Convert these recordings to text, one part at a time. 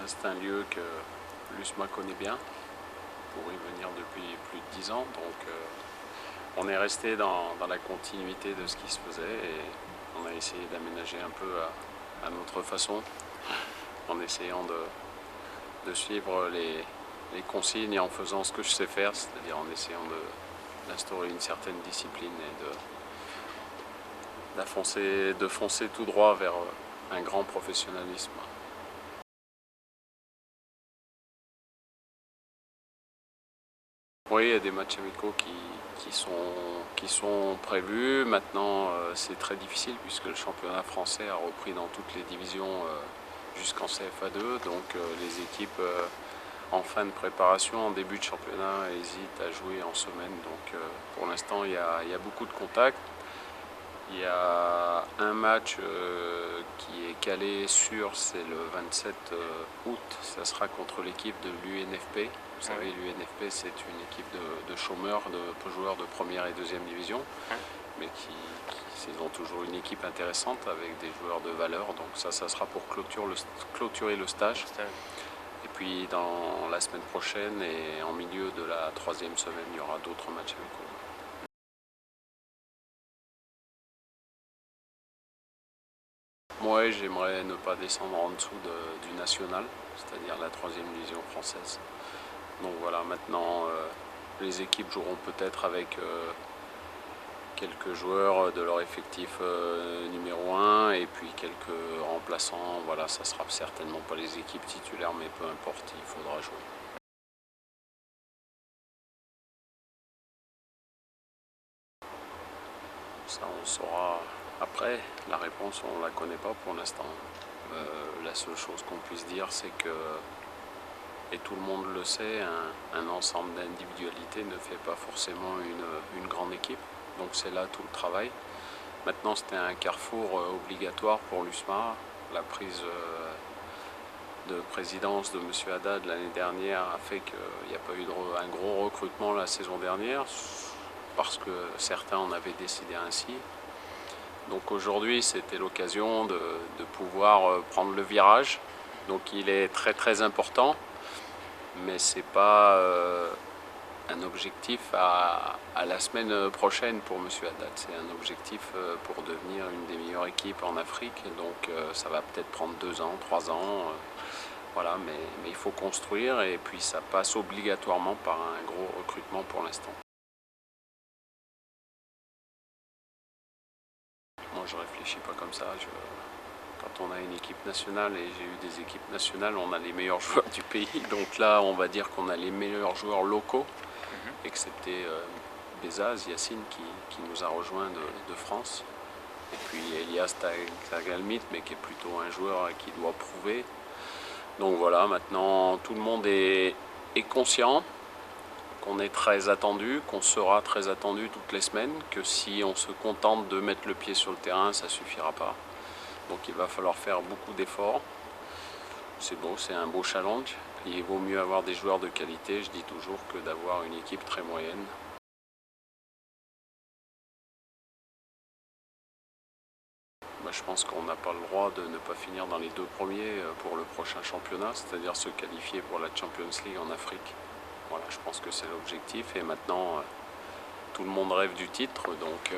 C'est un lieu que l'USMA connaît bien, pour y venir depuis plus de 10 ans. Donc on est resté dans la continuité de ce qui se faisait et on a essayé d'aménager un peu à notre façon, en essayant de suivre les consignes et en faisant ce que je sais faire, c'est-à-dire en essayant d'instaurer une certaine discipline et de foncer tout droit vers un grand professionnalisme. Oui, il y a des matchs amicaux qui sont prévus. Maintenant, c'est très difficile puisque le championnat français a repris dans toutes les divisions jusqu'en CFA2. Donc les équipes en fin de préparation, en début de championnat, hésitent à jouer en semaine. Donc pour l'instant, il y a beaucoup de contacts. Il y a un match qui est calé sûr, c'est le 27 août. Ça sera contre l'équipe de l'UNFP. Vous savez, l'UNFP, c'est une équipe de chômeurs, de joueurs de première et deuxième division, mais ils ont toujours une équipe intéressante avec des joueurs de valeur. Donc ça sera pour clôturer le stage. Et puis dans la semaine prochaine et en milieu de la troisième semaine, il y aura d'autres matchs amicaux. Moi, j'aimerais ne pas descendre en dessous du national, c'est-à-dire la troisième division française. Donc voilà, maintenant, les équipes joueront peut-être avec quelques joueurs de leur effectif numéro 1 et puis quelques remplaçants. Voilà, ça sera certainement pas les équipes titulaires, mais peu importe, il faudra jouer. Ça, on saura après. La réponse, on ne la connaît pas pour l'instant. La seule chose qu'on puisse dire, c'est que, et tout le monde le sait, un ensemble d'individualités ne fait pas forcément une grande équipe. Donc c'est là tout le travail. Maintenant, c'était un carrefour obligatoire pour l'USMA. La prise de présidence de M. Haddad l'année dernière a fait qu'il n'y a pas eu un gros recrutement la saison dernière, parce que certains en avaient décidé ainsi. Donc aujourd'hui, c'était l'occasion de pouvoir prendre le virage. Donc il est très très important, mais ce n'est pas un objectif à la semaine prochaine pour M. Haddad. C'est un objectif pour devenir une des meilleures équipes en Afrique. Donc ça va peut-être prendre 2 ans, 3 ans. Voilà, mais il faut construire et puis ça passe obligatoirement par un gros recrutement pour l'instant. Moi, je ne réfléchis pas comme ça. Quand on a une équipe nationale, et j'ai eu des équipes nationales, on a les meilleurs joueurs du pays. Donc là, on va dire qu'on a les meilleurs joueurs locaux, excepté Bezaz, Yacine, qui nous a rejoint de France. Et puis Elias Tagalmit, mais qui est plutôt un joueur qui doit prouver. Donc voilà, maintenant, tout le monde est conscient qu'on est très attendu, qu'on sera très attendu toutes les semaines, que si on se contente de mettre le pied sur le terrain, ça ne suffira pas. Donc il va falloir faire beaucoup d'efforts. C'est beau, c'est un beau challenge. Il vaut mieux avoir des joueurs de qualité, je dis toujours, que d'avoir une équipe très moyenne. Je pense qu'on n'a pas le droit de ne pas finir dans les 2 premiers pour le prochain championnat, c'est-à-dire se qualifier pour la Champions League en Afrique. Voilà, je pense que c'est l'objectif et maintenant tout le monde rêve du titre, donc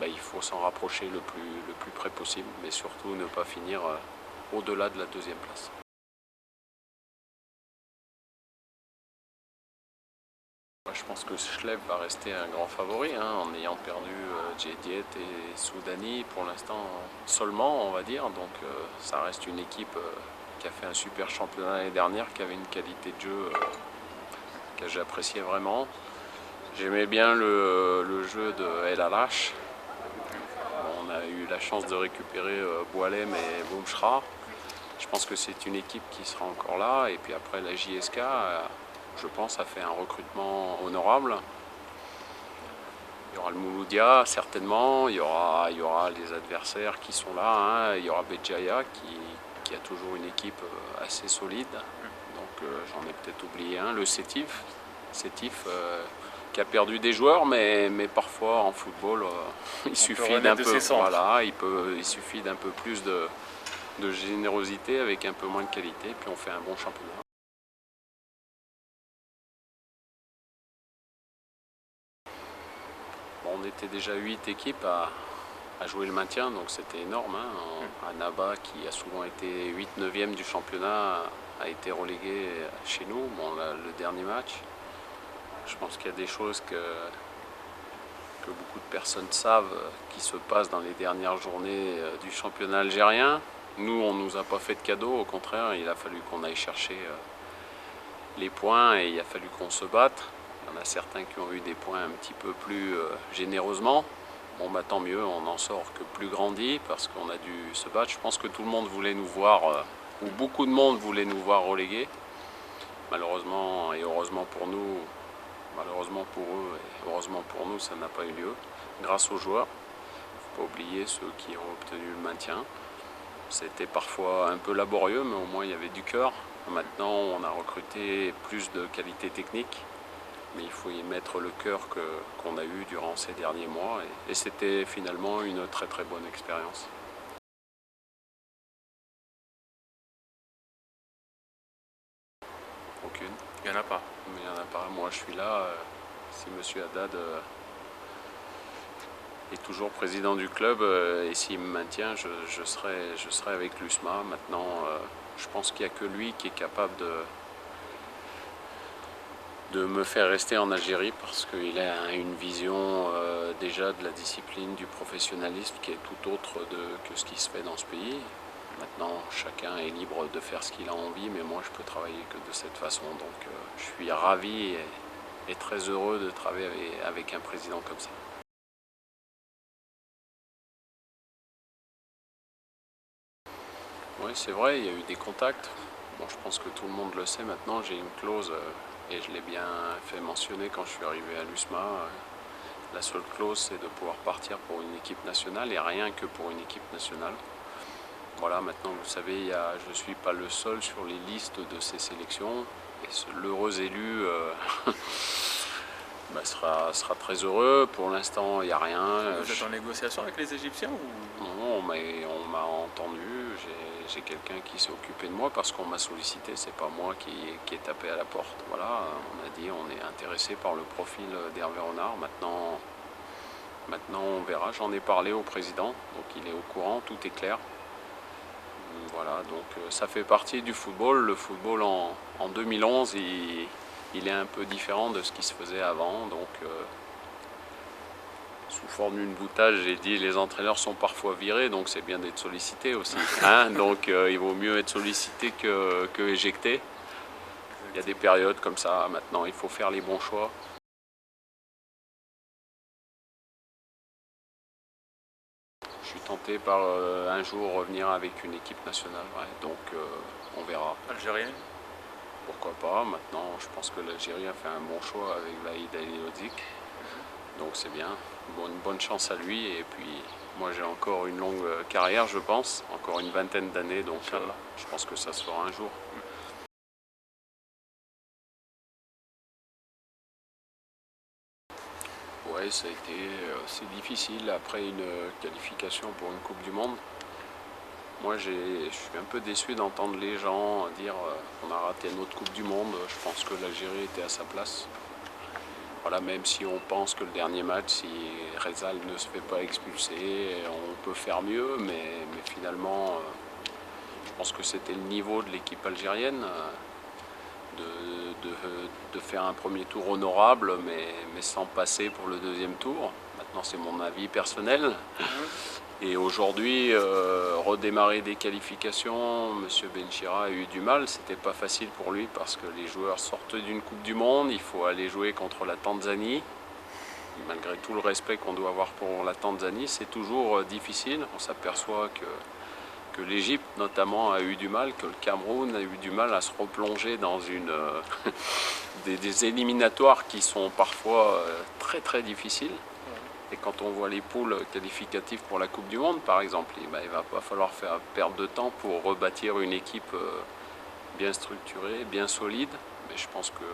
il faut s'en rapprocher le plus près possible, mais surtout ne pas finir au-delà de la 2e place. Je pense que Schlepp va rester un grand favori, en ayant perdu Djediet et Soudani pour l'instant seulement, on va dire. Donc ça reste une équipe qui a fait un super championnat l'année dernière, qui avait une qualité de jeu que j'appréciais vraiment. J'aimais bien le jeu de El Alash. On a eu la chance de récupérer Boualem et Boumchra. Je pense que c'est une équipe qui sera encore là. Et puis après, la JSK, je pense, a fait un recrutement honorable. Il y aura le Mouloudia, certainement. Il y aura les adversaires qui sont là. Il y aura Béjaïa qui a toujours une équipe assez solide. Donc j'en ai peut-être oublié un, le Sétif. Qui a perdu des joueurs, mais parfois en football, il suffit d'un peu, voilà, il suffit d'un peu plus de générosité avec un peu moins de qualité, puis on fait un bon championnat. Bon, on était déjà 8 équipes à jouer le maintien, donc c'était énorme. Annaba, qui a souvent été 8-9e du championnat, a été relégué chez nous, bon, le dernier match. Je pense qu'il y a des choses que beaucoup de personnes savent qui se passent dans les dernières journées du championnat algérien. Nous, on ne nous a pas fait de cadeau, au contraire, il a fallu qu'on aille chercher les points et il a fallu qu'on se batte. Il y en a certains qui ont eu des points un petit peu plus généreusement. Bon, bah, tant mieux, on n'en sort que plus grandi parce qu'on a dû se battre. Je pense que tout le monde voulait nous voir, ou beaucoup de monde voulait nous voir relégués. Malheureusement et heureusement pour nous, malheureusement pour eux et heureusement pour nous, ça n'a pas eu lieu. Grâce aux joueurs, il ne faut pas oublier ceux qui ont obtenu le maintien. C'était parfois un peu laborieux, mais au moins il y avait du cœur. Maintenant, on a recruté plus de qualité technique, mais il faut y mettre le cœur qu'on a eu durant ces derniers mois. Et c'était finalement une très très bonne expérience. Aucune. Il n'y en a pas. Mais il n'y en a pas. Moi, je suis là. Si M. Haddad est toujours président du club et s'il me maintient, je serai avec l'USMA. Maintenant, je pense qu'il n'y a que lui qui est capable de me faire rester en Algérie parce qu'il a une vision déjà de la discipline, du professionnalisme qui est tout autre que ce qui se fait dans ce pays. Maintenant, chacun est libre de faire ce qu'il a envie, mais moi, je peux travailler que de cette façon. Donc, je suis ravi et très heureux de travailler avec un président comme ça. Oui, c'est vrai, il y a eu des contacts. Bon, je pense que tout le monde le sait maintenant, j'ai une clause, et je l'ai bien fait mentionner quand je suis arrivé à l'USMA. La seule clause, c'est de pouvoir partir pour une équipe nationale, et rien que pour une équipe nationale. Voilà, maintenant, vous savez, je ne suis pas le seul sur les listes de ces sélections, et l'heureux élu sera très heureux. Pour l'instant, il n'y a rien. Vous êtes en négociation avec les Égyptiens ou... Non, mais on m'a entendu. J'ai quelqu'un qui s'est occupé de moi parce qu'on m'a sollicité. C'est pas moi qui ai tapé à la porte. Voilà, on a dit on est intéressé par le profil d'Hervé Renard. Maintenant, on verra. J'en ai parlé au président, donc il est au courant. Tout est clair. Voilà, donc ça fait partie du football. Le football en 2011, il est un peu différent de ce qui se faisait avant. Donc, sous forme d'une boutade, j'ai dit les entraîneurs sont parfois virés, donc c'est bien d'être sollicité aussi. Hein, donc, il vaut mieux être sollicité que éjecté. Il y a des périodes comme ça. Maintenant, il faut faire les bons choix. Je suis tenté par un jour revenir avec une équipe nationale, ouais, donc on verra. Algérienne? Pourquoi pas. Maintenant, je pense que l'Algérie a fait un bon choix avec Vahid Halilhodžić. Donc c'est bien. Bon, une bonne chance à lui. Et puis, moi, j'ai encore une longue carrière, je pense. Encore une vingtaine d'années. Donc, je pense que ça se fera un jour. Ouais, ça a été c'est difficile après une qualification pour une Coupe du Monde. Moi, je suis un peu déçu d'entendre les gens dire qu'on a raté notre Coupe du Monde. Je pense que l'Algérie était à sa place. Voilà, même si on pense que le dernier match, si Rezal ne se fait pas expulser, on peut faire mieux, mais finalement, je pense que c'était le niveau de l'équipe algérienne de faire un premier tour honorable, mais sans passer pour le deuxième tour. Maintenant, c'est mon avis personnel. Et aujourd'hui, redémarrer des qualifications, M. Benchira a eu du mal, c'était pas facile pour lui parce que les joueurs sortent d'une Coupe du Monde, il faut aller jouer contre la Tanzanie. Malgré tout le respect qu'on doit avoir pour la Tanzanie, c'est toujours difficile. On s'aperçoit que l'Égypte notamment a eu du mal, que le Cameroun a eu du mal à se replonger dans des éliminatoires qui sont parfois très très difficiles. Et quand on voit les poules qualificatives pour la Coupe du Monde, par exemple, il ne va pas falloir faire perdre de temps pour rebâtir une équipe bien structurée, bien solide. Mais je pense que,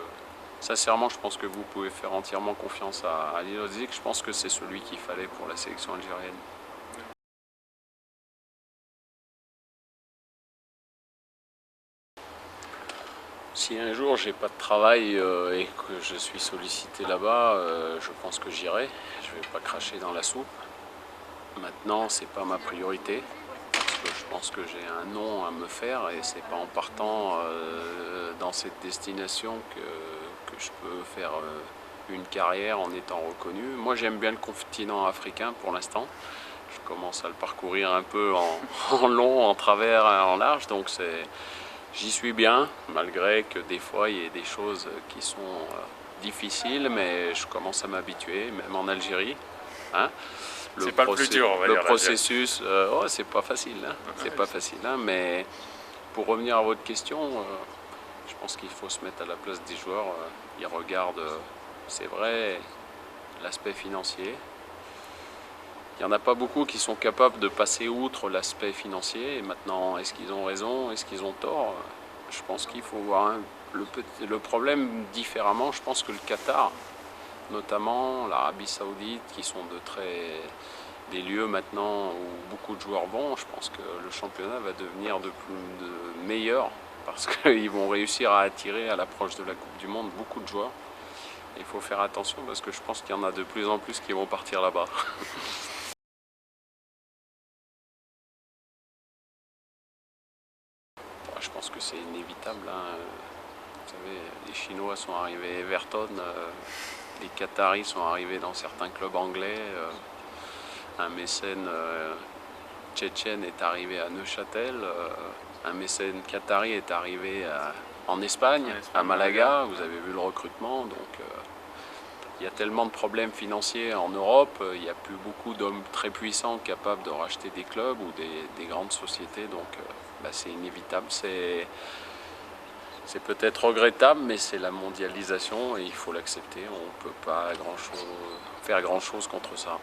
sincèrement, je pense que vous pouvez faire entièrement confiance à Halilhodžić. Je pense que c'est celui qu'il fallait pour la sélection algérienne. Si un jour j'ai pas de travail et que je suis sollicité là-bas, je pense que j'irai. Je vais pas cracher dans la soupe. Maintenant, c'est pas ma priorité. Parce que je pense que j'ai un nom à me faire et c'est pas en partant dans cette destination que je peux faire une carrière en étant reconnu. Moi, j'aime bien le continent africain pour l'instant. Je commence à le parcourir un peu en long, en travers, en large, donc j'y suis bien, malgré que des fois il y ait des choses qui sont difficiles, mais je commence à m'habituer, même en Algérie. Hein. C'est pas le plus dur, on va dire. Le processus, oh, c'est pas facile, hein. C'est pas facile, hein, mais pour revenir à votre question, je pense qu'il faut se mettre à la place des joueurs. Ils regardent, c'est vrai, l'aspect financier. Il n'y en a pas beaucoup qui sont capables de passer outre l'aspect financier. Et maintenant, est-ce qu'ils ont raison? Est-ce qu'ils ont tort? Je pense qu'il faut voir le problème différemment. Je pense que le Qatar, notamment l'Arabie Saoudite, qui sont des lieux maintenant où beaucoup de joueurs vont, je pense que le championnat va devenir de meilleur parce qu'ils vont réussir à attirer à l'approche de la Coupe du Monde beaucoup de joueurs. Il faut faire attention parce que je pense qu'il y en a de plus en plus qui vont partir là-bas. Je pense que c'est inévitable. Hein. Vous savez, les Chinois sont arrivés à Everton, les Qataris sont arrivés dans certains clubs anglais, un mécène tchétchène est arrivé à Neuchâtel, un mécène qatari est arrivé en Espagne, à Malaga. Vous avez vu le recrutement, donc il y a tellement de problèmes financiers en Europe, il n'y a plus beaucoup d'hommes très puissants capables de racheter des clubs ou des grandes sociétés, donc c'est inévitable. C'est peut-être regrettable, mais c'est la mondialisation et il faut l'accepter. On ne peut pas faire grand-chose contre ça.